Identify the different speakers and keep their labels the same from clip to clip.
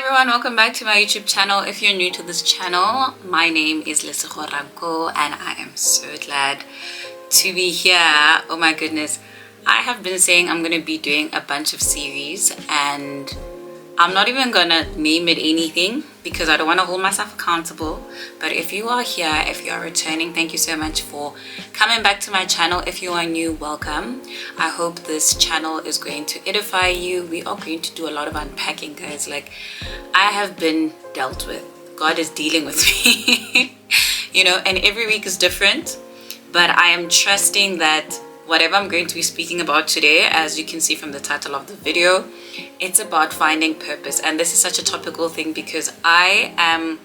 Speaker 1: everyone, welcome back to my YouTube channel. If you're new to this channel, my name is Lesego Ranko and I am so glad to be here. Oh my goodness, I have been saying I'm going to be doing a bunch of series and I'm not even gonna name it anything because I don't want to hold myself accountable. But if you are here, if you are returning, thank you so much for coming back to my channel. If you are new, welcome. I hope this channel is going to edify you. We are going to do a lot of unpacking, guys. Like, I have been dealt with. God is dealing with me. You know, and every week is different, but I am trusting that whatever I'm going to be speaking about today, as you can see from the title of the video, it's about finding purpose. And this is such a topical thing because I am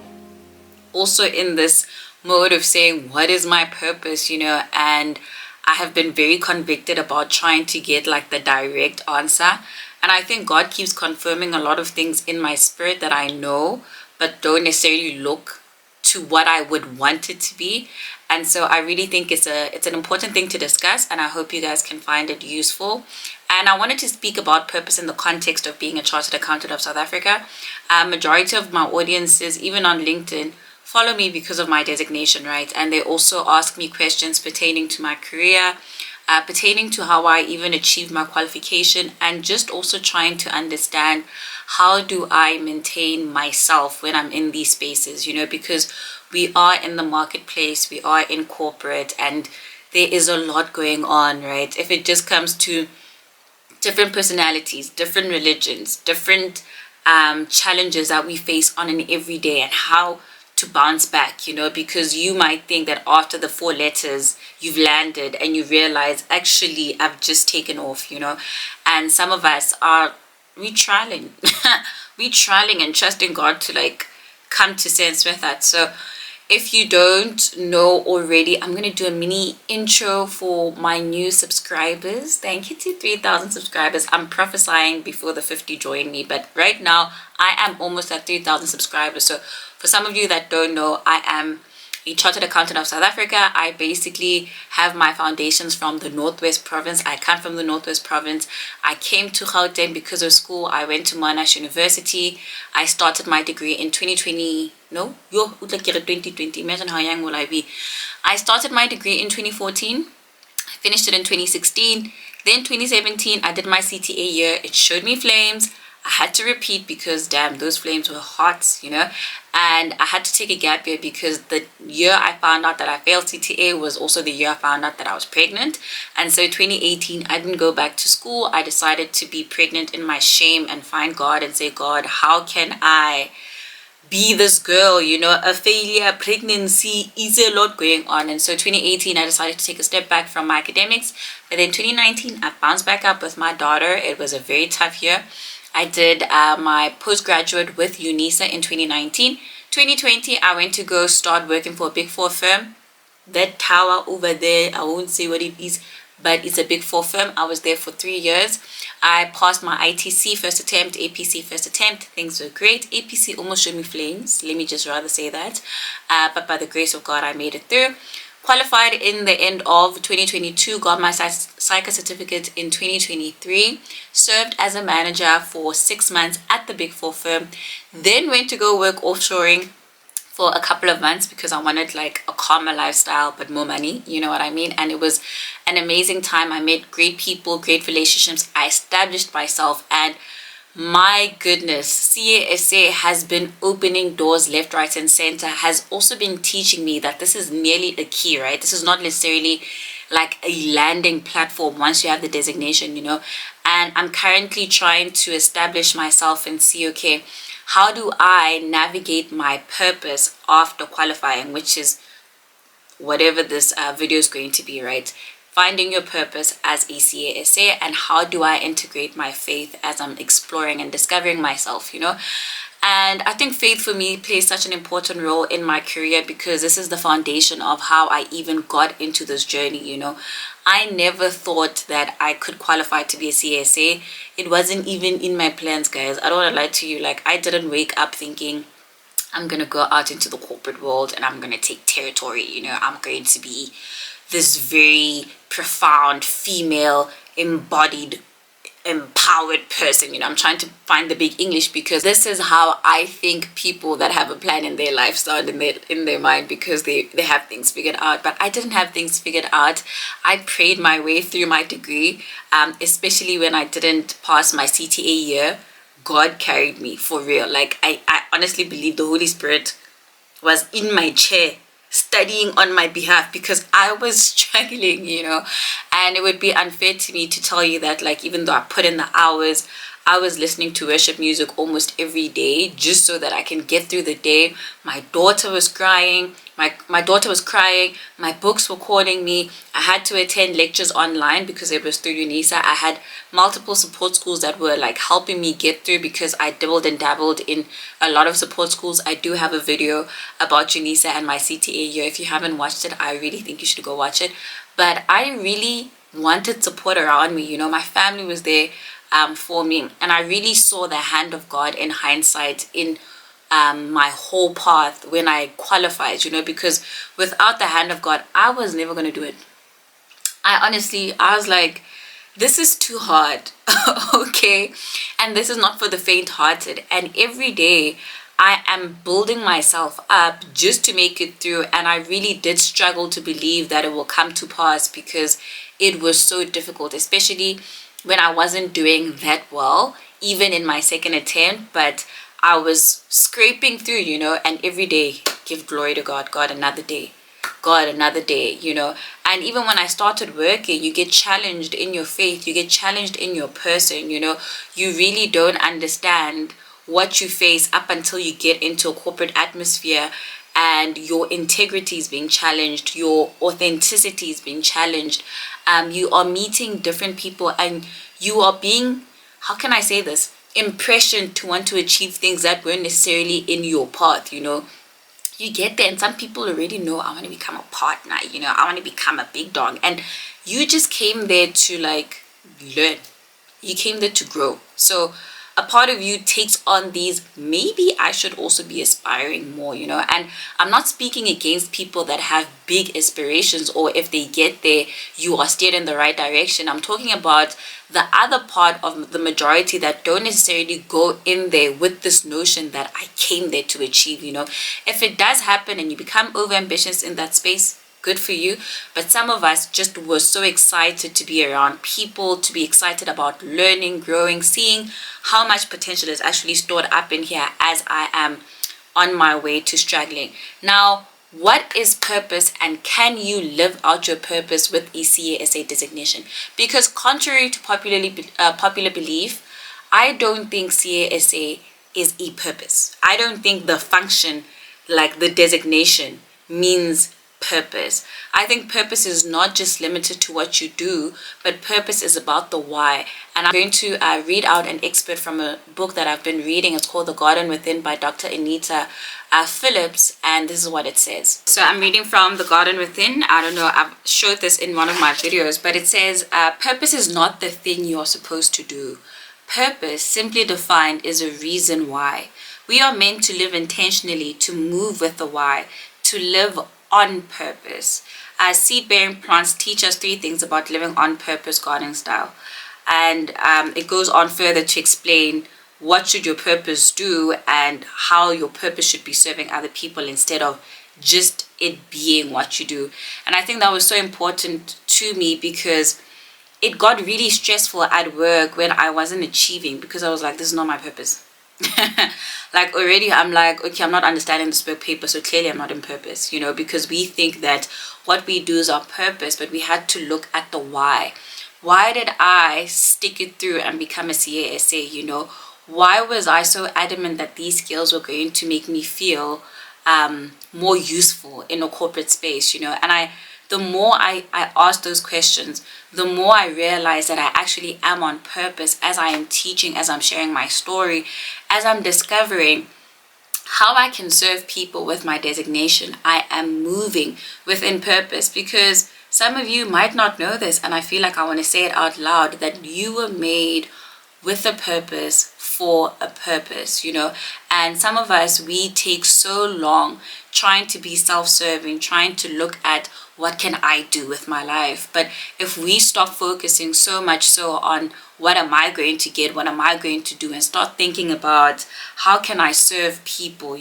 Speaker 1: also in this mode of saying, what is my purpose, you know? And I have been very convicted about trying to get like the direct answer. And I think God keeps confirming a lot of things in my spirit that I know, but don't necessarily look to what I would want it to be. And so I really think it's an important thing to discuss, and I hope you guys can find it useful. And I wanted to speak about purpose in the context of being a chartered accountant of South Africa. Majority of my audiences, even on LinkedIn, follow me because of my designation, right? And they also ask me questions pertaining to my career, pertaining to how I even achieved my qualification, and just also trying to understand how do I maintain myself when I'm in these spaces, you know, because we are in the marketplace, we are in corporate, and there is a lot going on, right? If it just comes to different personalities, different religions, different challenges that we face on an everyday, and how to bounce back, you know, because you might think that after the 4 letters you've landed and you realize actually I've just taken off, you know. And some of us are retrialing retrialing and trusting God to like come to sense with that. So if you don't know already, I'm going to do a mini intro for my new subscribers. Thank you to 3,000 subscribers. I'm prophesying before the 50 join me, but right now I am almost at 3,000 subscribers. So for some of you that don't know, I am a chartered accountant of South Africa. I basically have my foundations from the Northwest Province. I come from the Northwest Province. I came to Gauteng because of school. I went to Monash University. I started my degree in 2020. No, 2020. Imagine how young will I be. I started my degree in 2014. I finished it in 2016. Then 2017, I did my CTA year. It showed me flames. I had to repeat because damn, those flames were hot, you know. And I had to take a gap year because the year I found out that I failed CTA was also the year I found out that I was pregnant. And so 2018, I didn't go back to school. I decided to be pregnant in my shame and find God and say, God, how can I be this girl, you know? A failure, pregnancy, is a lot going on. And so 2018, I decided to take a step back from my academics. But then 2019, I bounced back up with my daughter. It was a very tough year. I did my postgraduate with UNISA in 2019. 2020, I went to go start working for a Big Four firm. That tower over there, I won't say what it is, but it's a Big Four firm. I was there for 3 years. I passed my ITC first attempt, APC first attempt. Things were great. APC almost showed me flames. Let me just rather say that. But by the grace of God, I made it through. Qualified in the end of 2022, got my psycho certificate in 2023, served as a manager for 6 months at the Big Four firm, then went to go work offshoring for a couple of months because I wanted like a calmer lifestyle but more money, you know what I mean. And it was an amazing time. I met great people, great relationships. I established myself, and my goodness, CASA has been opening doors left, right, and center, has also been teaching me that this is merely a key, right? This is not necessarily like a landing platform once you have the designation, you know. And I'm currently trying to establish myself and see, okay, how do I navigate my purpose after qualifying, which is whatever this video is going to be, right? Finding your purpose as a CASA, and how do I integrate my faith as I'm exploring and discovering myself, you know. And I think faith for me plays such an important role in my career because this is the foundation of how I even got into this journey, you know. I never thought that I could qualify to be a CASA. It wasn't even in my plans, guys. I don't want to lie to you. Like, I didn't wake up thinking I'm going to go out into the corporate world and I'm going to take territory, you know. I'm going to be this very profound female embodied empowered person. I'm trying to find the big English, because this is how I think people that have a plan in their life sound in their mind, because they have things figured out. But I didn't have things figured out. I prayed my way through my degree, especially when I didn't pass my CTA year. God carried me for real. Like I honestly believe the Holy Spirit was in my chair studying on my behalf, because I was struggling, and it would be unfair to me to tell you that, like, even though I put in the hours, I was listening to worship music almost every day just so that I can get through the day. My daughter was crying. My daughter was crying. My books were calling me. I had to attend lectures online because it was through UNISA. I had multiple support schools that were like helping me get through, because I dabbled and dabbled in a lot of support schools. I do have a video about UNISA and my CTA year. If you haven't watched it, I really think you should go watch it. But I really wanted support around me. My family was there for me, and I really saw the hand of God in hindsight in my whole path when I qualified, because without the hand of God, I was never going to do it. I was like, this is too hard. Okay. And this is not for the faint hearted. And every day I am building myself up just to make it through. And I really did struggle to believe that it will come to pass, because it was so difficult, especially when I wasn't doing that well, even in my second attempt. But I was scraping through, and every day give glory to God. God, another day. God, another day, And even when I started working, you get challenged in your faith. You get challenged in your person, You really don't understand what you face up until you get into a corporate atmosphere, and your integrity is being challenged. Your authenticity is being challenged. You are meeting different people, and you are being, how can I say this, impression to want to achieve things that weren't necessarily in your path. You get there and some people already know, I want to become a partner, I want to become a big dog, and you just came there to like learn. You came there to grow. So a part of you takes on these, maybe I should also be aspiring more, and I'm not speaking against people that have big aspirations, or if they get there, you are steered in the right direction. I'm talking about the other part of the majority that don't necessarily go in there with this notion that I came there to achieve. If it does happen and you become over ambitious in that space, good for you. But some of us just were so excited to be around people, to be excited about learning, growing, seeing how much potential is actually stored up in here as I am on my way to struggling. Now, what is purpose, and can you live out your purpose with a CASA designation? Because contrary to popular belief, I don't think CASA is a purpose. I don't think the function, like the designation, means purpose. I think purpose is not just limited to what you do, but purpose is about the why. And I'm going to read out an excerpt from a book that I've been reading. It's called The Garden Within by Dr. Anita Phillips, and this is what it says. So I'm reading from The Garden Within. I don't know, I've showed this in one of my videos, but it says, purpose is not the thing you're supposed to do. Purpose, simply defined, is a reason why. We are meant to live intentionally, to move with the why, to live on purpose. Seed bearing plants teach us 3 things about living on purpose gardening style. And it goes on further to explain what should your purpose do and how your purpose should be serving other people instead of just it being what you do. And I think that was so important to me, because it got really stressful at work when I wasn't achieving, because I was like, this is not my purpose. Like already I'm like, okay, I'm not understanding this work paper, so clearly I'm not in purpose, because we think that what we do is our purpose, but we had to look at the why. Why did I stick it through and become a CASA? Why was I so adamant that these skills were going to make me feel more useful in a corporate space, And the more I asked those questions, the more I realized that I actually am on purpose as I am teaching, as I'm sharing my story, as I'm discovering how I can serve people with my designation. I am moving within purpose, because some of you might not know this, and I feel like I want to say it out loud, that you were made with a purpose for a purpose, and some of us, we take so long trying to be self-serving, trying to look at what can I do with my life. But if we stop focusing so much so on what am I going to get, what am I going to do, and start thinking about how can I serve people,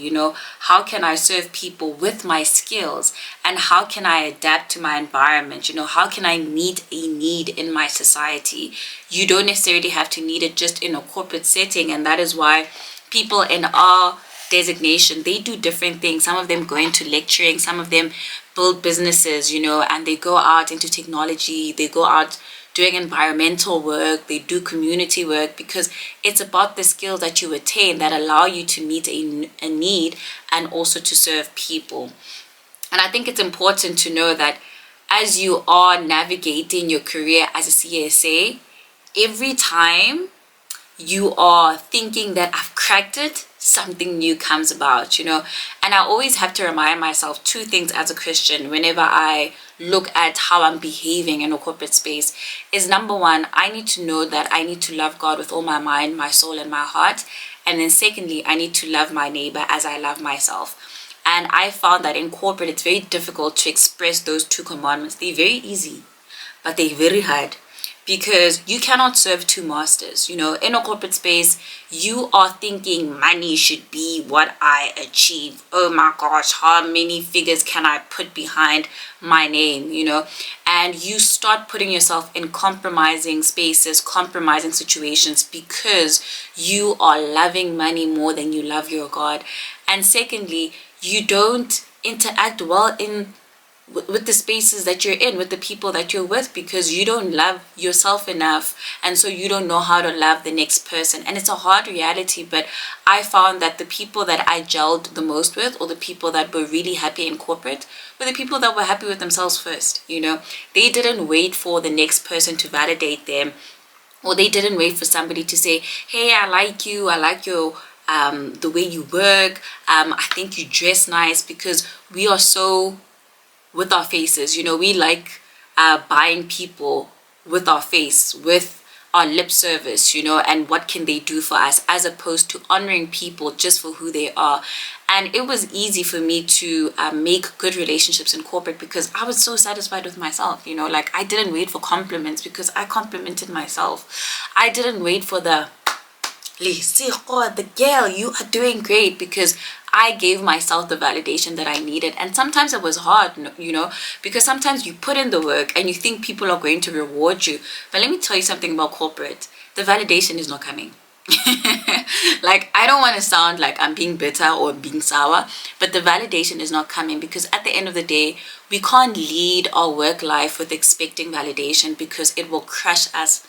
Speaker 1: how can I serve people with my skills, and how can I adapt to my environment, how can I meet a need in my society. You don't necessarily have to need it just in a corporate setting, and that is why people in our designation, they do different things. Some of them go into lecturing, some of them build businesses, and they go out into technology, they go out doing environmental work, they do community work, because it's about the skills that you attain that allow you to meet a need and also to serve people. And I think it's important to know that as you are navigating your career as a CSA, every time you are thinking that I've cracked it, something new comes about, and I always have to remind myself two things as a Christian whenever I look at how I'm behaving in a corporate space. Is number one, I need to know that I need to love God with all my mind, my soul, and my heart. And then secondly, I need to love my neighbor as I love myself. And I found that in corporate, it's very difficult to express those two commandments. They're very easy, but they're very hard, because you cannot serve two masters. In a corporate space, you are thinking money should be what I achieve. Oh my gosh, how many figures can I put behind my name, and you start putting yourself in compromising spaces, compromising situations, because you are loving money more than you love your God. And secondly, you don't interact well with the spaces that you're in, with the people that you're with, because you don't love yourself enough, and so you don't know how to love the next person. And it's a hard reality, but I found that the people that I gelled the most with, or the people that were really happy in corporate, were the people that were happy with themselves first. They didn't wait for the next person to validate them, or they didn't wait for somebody to say, hey, I like you, I like your the way you work, I think you dress nice, because we are so with our faces, we like buying people with our face, with our lip service, and what can they do for us, as opposed to honoring people just for who they are. And it was easy for me to make good relationships in corporate, because I was so satisfied with myself, I didn't wait for compliments, because I complimented myself. I didn't wait for the girl, you are doing great, because I gave myself the validation that I needed. And sometimes it was hard, because sometimes you put in the work and you think people are going to reward you. But let me tell you something about corporate. The validation is not coming. I don't want to sound like I'm being bitter or being sour, but the validation is not coming, because at the end of the day, we can't lead our work life with expecting validation, because it will crush us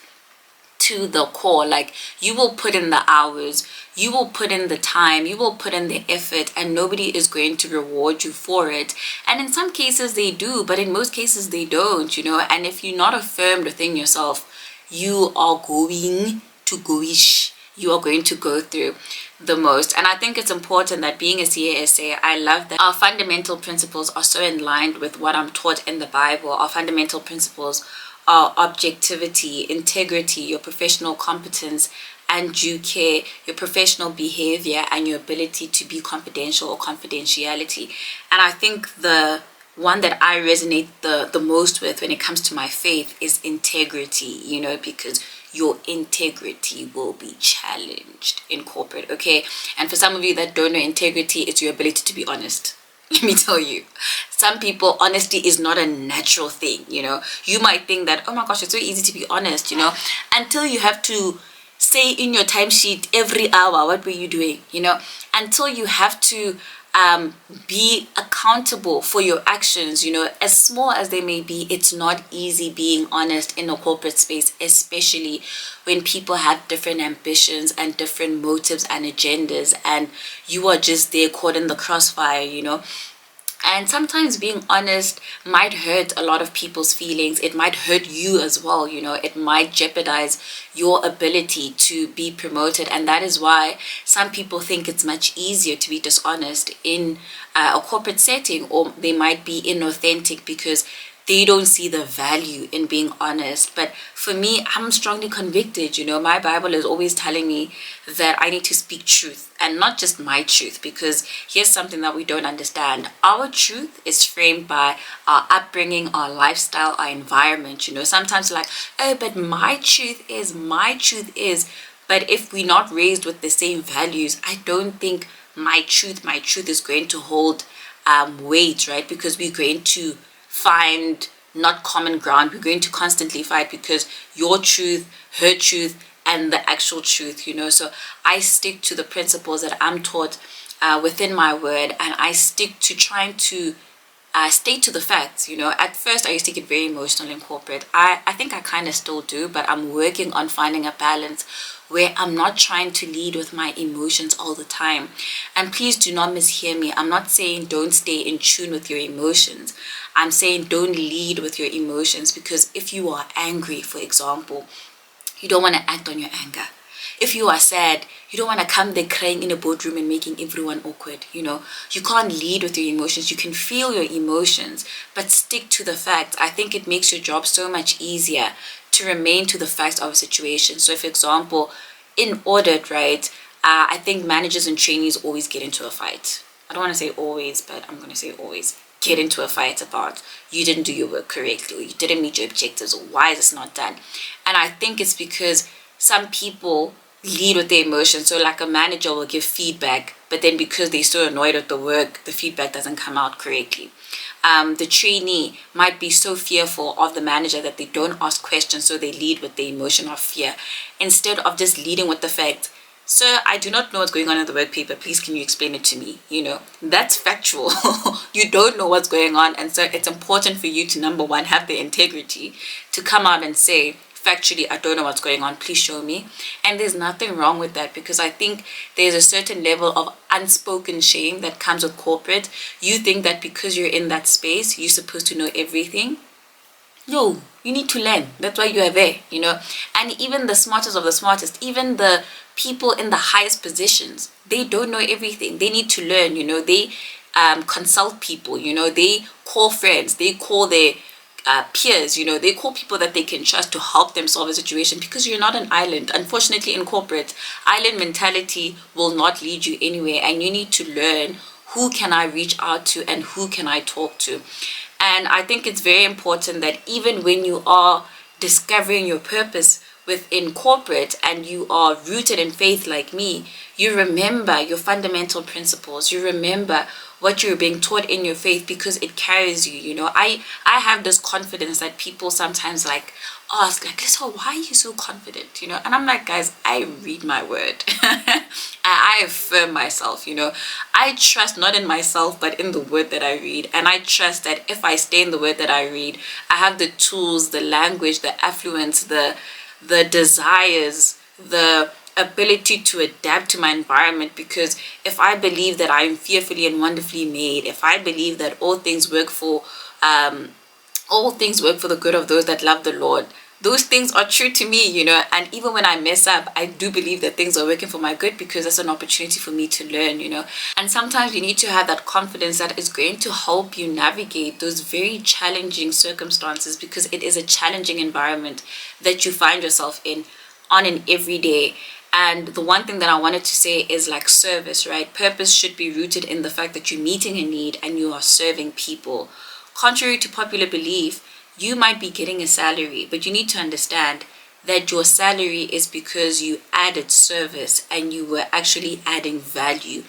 Speaker 1: to the core. You will put in the hours, you will put in the time, you will put in the effort, and nobody is going to reward you for it. And in some cases they do, but in most cases they don't, and if you're not affirmed within yourself, you are going to go-ish. You are going to go through the most. And I think it's important that being a CASA, I love that our fundamental principles are so in line with what I'm taught in the Bible. Our fundamental principles are objectivity, integrity, your professional competence and due care, your professional behavior, and your ability to be confidential or confidentiality. And I think the one that I resonate the most with when it comes to my faith is integrity, because your integrity will be challenged in corporate, okay? And for some of you that don't know, integrity is your ability to be honest. Let me tell you, some people, honesty is not a natural thing, You might think that, oh my gosh, it's so easy to be honest, until you have to say in your timesheet every hour, what were you doing, Until you have to be accountable for your actions, as small as they may be. It's not easy being honest in a corporate space, especially when people have different ambitions and different motives and agendas, and you are just there caught in the crossfire, And sometimes being honest might hurt a lot of people's feelings. It might hurt you as well, It might jeopardize your ability to be promoted. And that is why some people think it's much easier to be dishonest in a corporate setting, or they might be inauthentic because they don't see the value in being honest. But for me, I'm strongly convicted. My Bible is always telling me that I need to speak truth, and not just my truth, because here's something that we don't understand. Our truth is framed by our upbringing, our lifestyle, our environment. Sometimes like, oh, but my truth is. But if we're not raised with the same values, I don't think my truth is going to hold weight, right? Because we're going to find not common ground. We're going to constantly fight because your truth, her truth, and the actual truth. So I stick to the principles that I'm taught within my word, and I stick to trying to stay to the facts. At first I used to get very emotional in corporate. I think I kind of still do, but I'm working on finding a balance where I'm not trying to lead with my emotions all the time. And please do not mishear me. I'm not saying don't stay in tune with your emotions. I'm saying don't lead with your emotions, because if you are angry, for example, you don't want to act on your anger. If you are sad, you don't want to come there crying in a boardroom and making everyone awkward. You can't lead with your emotions. You can feel your emotions, but stick to the facts. I think it makes your job so much easier to remain to the facts of a situation. So, for example, in audit, right, I think managers and trainees always get into a fight. I don't want to say always, but I'm going to say always get into a fight about you didn't do your work correctly, or you didn't meet your objectives, or why is this not done. And I think it's because some people lead with their emotions. So like a manager will give feedback, but then because they're so annoyed with the work, the feedback doesn't come out correctly. The trainee might be so fearful of the manager that they don't ask questions, so they lead with the emotion of fear instead of just leading with the fact, sir, I do not know what's going on in the work paper. Please, can you explain it to me? That's factual. You don't know what's going on. And so it's important for you to, number one, have the integrity to come out and say, factually, I don't know what's going on. Please show me. And there's nothing wrong with that, because I think there's a certain level of unspoken shame that comes with corporate. You think that because you're in that space, you're supposed to know everything. No, you need to learn. That's why you are there, And even the smartest of the smartest, even the people in the highest positions, they don't know everything. They need to learn, They consult people, They call friends. They call their peers, They call people that they can trust to help them solve a situation, because you're not an island. Unfortunately, in corporate, island mentality will not lead you anywhere, and you need to learn who can I reach out to and who can I talk to. And I think it's very important that even when you are discovering your purpose within corporate and you are rooted in faith like me, you remember your fundamental principles. You remember what you're being taught in your faith, because it carries you. I have this confidence that people sometimes like ask, like, so why are you so confident? And I'm like, guys, I read my word. I affirm myself. I trust not in myself but in the word that I read, and I trust that if I stay in the word that I read, I have the tools, the language, the affluence, the desires, the ability to adapt to my environment. Because if I believe that I am fearfully and wonderfully made, if I believe that all things work for the good of those that love the Lord, those things are true to me, And even when I mess up, I do believe that things are working for my good, because that's an opportunity for me to learn, And sometimes you need to have that confidence that is going to help you navigate those very challenging circumstances, because it is a challenging environment that you find yourself in on an everyday. And the one thing that I wanted to say is like service, right? Purpose should be rooted in the fact that you're meeting a need and you are serving people. Contrary to popular belief, you might be getting a salary, but you need to understand that your salary is because you added service and you were actually adding value.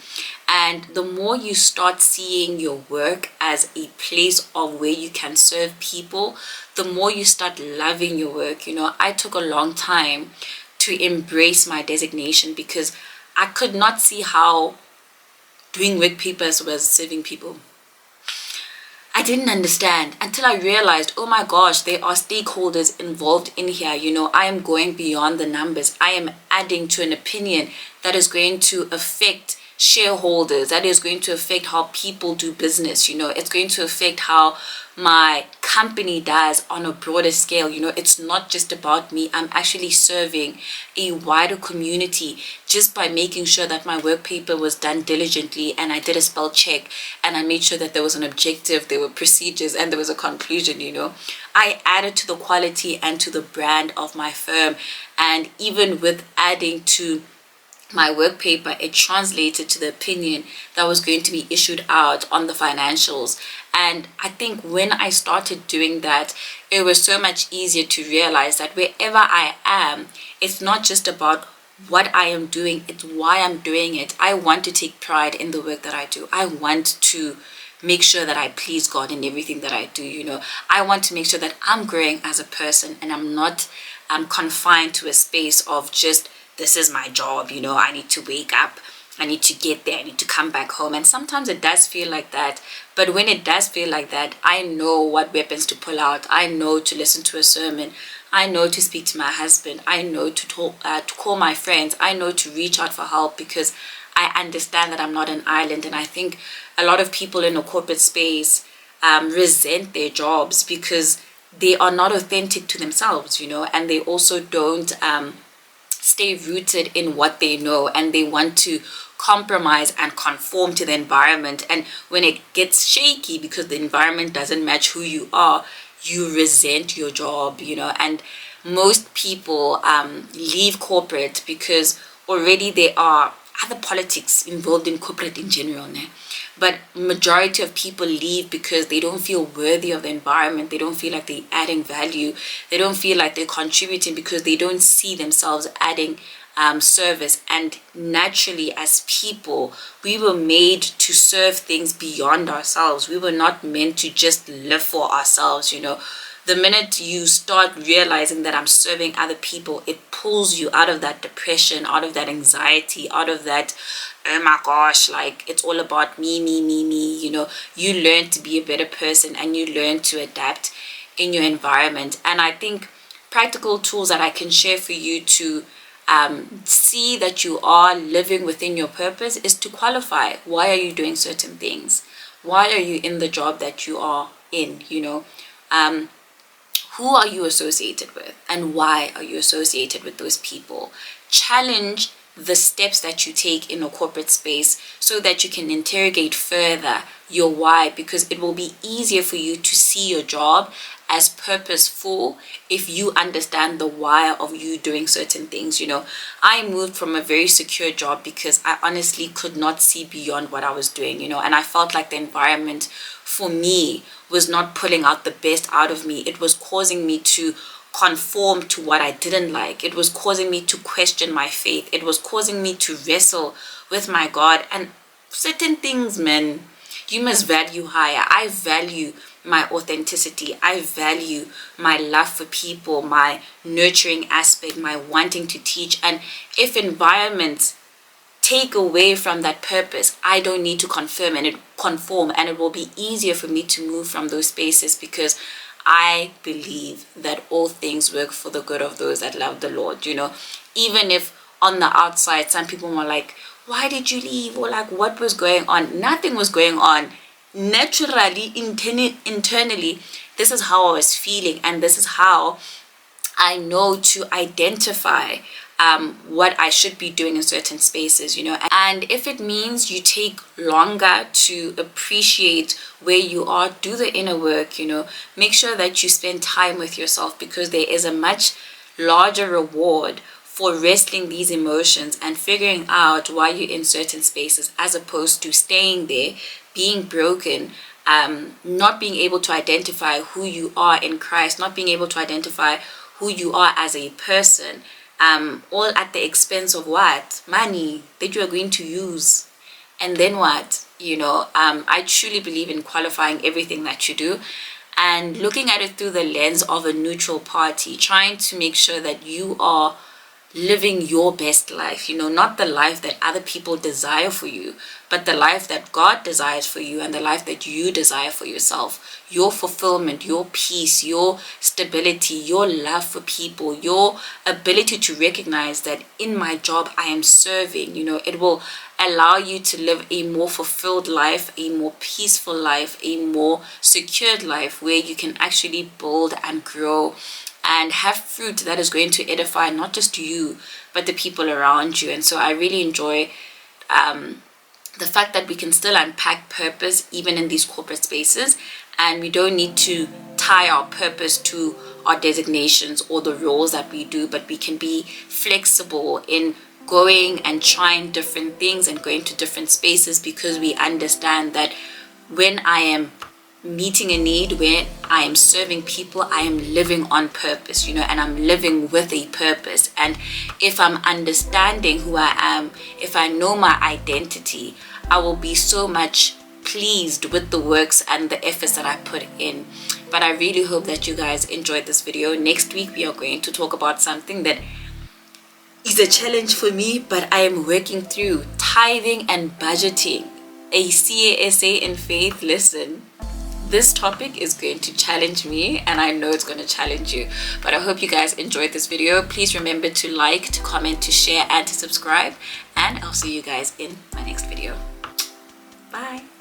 Speaker 1: And the more you start seeing your work as a place of where you can serve people, the more you start loving your work. I took a long time to embrace my designation, because I could not see how doing work papers was serving people. I didn't understand until I realized, oh my gosh, there are stakeholders involved in here. I am going beyond the numbers. I am adding to an opinion that is going to affect shareholders, that is going to affect how people do business. It's going to affect how my company does on a broader scale. It's not just about me. I'm actually serving a wider community just by making sure that my work paper was done diligently, and I did a spell check, and I made sure that there was an objective, there were procedures, and there was a conclusion. I added to the quality and to the brand of my firm. And even with adding to my work paper, it translated to the opinion that was going to be issued out on the financials. And I think when I started doing that, it was so much easier to realize that wherever I am, it's not just about what I am doing, it's why I'm doing it. I want to take pride in the work that I do. I want to make sure that I please God in everything that I do. I want to make sure that I'm growing as a person, and I'm not confined to a space of just, this is my job, I need to wake up, I need to get there, I need to come back home. And sometimes it does feel like that. But when it does feel like that, I know what weapons to pull out. I know to listen to a sermon. I know to speak to my husband. I know to talk, to call my friends. I know to reach out for help, because I understand that I'm not an island. And I think a lot of people in a corporate space resent their jobs because they are not authentic to themselves, and they also don't stay rooted in what they know, and they want to compromise and conform to the environment. And when it gets shaky because the environment doesn't match who you are, you resent your job. And most people leave corporate because already there are other politics involved in corporate in general. But majority of people leave because they don't feel worthy of the environment. They don't feel like they're adding value. They don't feel like they're contributing because they don't see themselves adding service. And naturally, as people, we were made to serve things beyond ourselves. We were not meant to just live for ourselves. The minute you start realizing that I'm serving other people, it pulls you out of that depression, out of that anxiety, out of that, oh my gosh, like it's all about me. You learn to be a better person, and you learn to adapt in your environment. And I think practical tools that I can share for you to see that you are living within your purpose is to qualify. Why are you doing certain things? Why are you in the job that you are in? Who are you associated with, and why are you associated with those people? Challenge the steps that you take in a corporate space so that you can interrogate further your why, because it will be easier for you to see your job as purposeful if you understand the why of you doing certain things. I moved from a very secure job because I honestly could not see beyond what I was doing, and I felt like the environment for me was not pulling out the best out of me. It was causing me to conform to what I didn't like. It was causing me to question my faith. It was causing me to wrestle with my God. And certain things, man, you must value higher. I value my authenticity. I value my love for people, my nurturing aspect, my wanting to teach. And if environments take away from that purpose, I don't need to conform, and it will be easier for me to move from those spaces, because I believe that all things work for the good of those that love the Lord. Even if on the outside some people were like, why did you leave, or like what was going on? Nothing was going on. Naturally, internally, this is how I was feeling, and this is how I know to identify what I should be doing in certain spaces, and if it means you take longer to appreciate where you are, do the inner work, make sure that you spend time with yourself, because there is a much larger reward for wrestling these emotions and figuring out why you're in certain spaces, as opposed to staying there, being broken, not being able to identify who you are in Christ, not being able to identify who you are as a person, all at the expense of what? Money that you are going to use. And then what? I truly believe in qualifying everything that you do and looking at it through the lens of a neutral party, trying to make sure that you are living your best life, you know, not the life that other people desire for you, but the life that God desires for you and the life that you desire for yourself. Your fulfillment, your peace, your stability, your love for people, your ability to recognize that in my job I am serving, you know, it will allow you to live a more fulfilled life, a more peaceful life, a more secured life where you can actually build and grow and have fruit that is going to edify not just you but the people around you. And so I really enjoy the fact that we can still unpack purpose even in these corporate spaces, and we don't need to tie our purpose to our designations or the roles that we do, but we can be flexible in going and trying different things and going to different spaces, because we understand that when I am meeting a need, when I am serving people, I am living on purpose, you know, and I'm living with a purpose. And if I'm understanding who I am, if I know my identity, I will be so much pleased with the works and the efforts that I put in. But I really hope that you guys enjoyed this video. Next week we are going to talk about something that is a challenge for me, but I am working through: tithing and budgeting. A CASA in faith. Listen, this topic is going to challenge me, and I know it's going to challenge you. But I hope you guys enjoyed this video. Please remember to like, to comment, to share, and to subscribe. And I'll see you guys in my next video. Bye.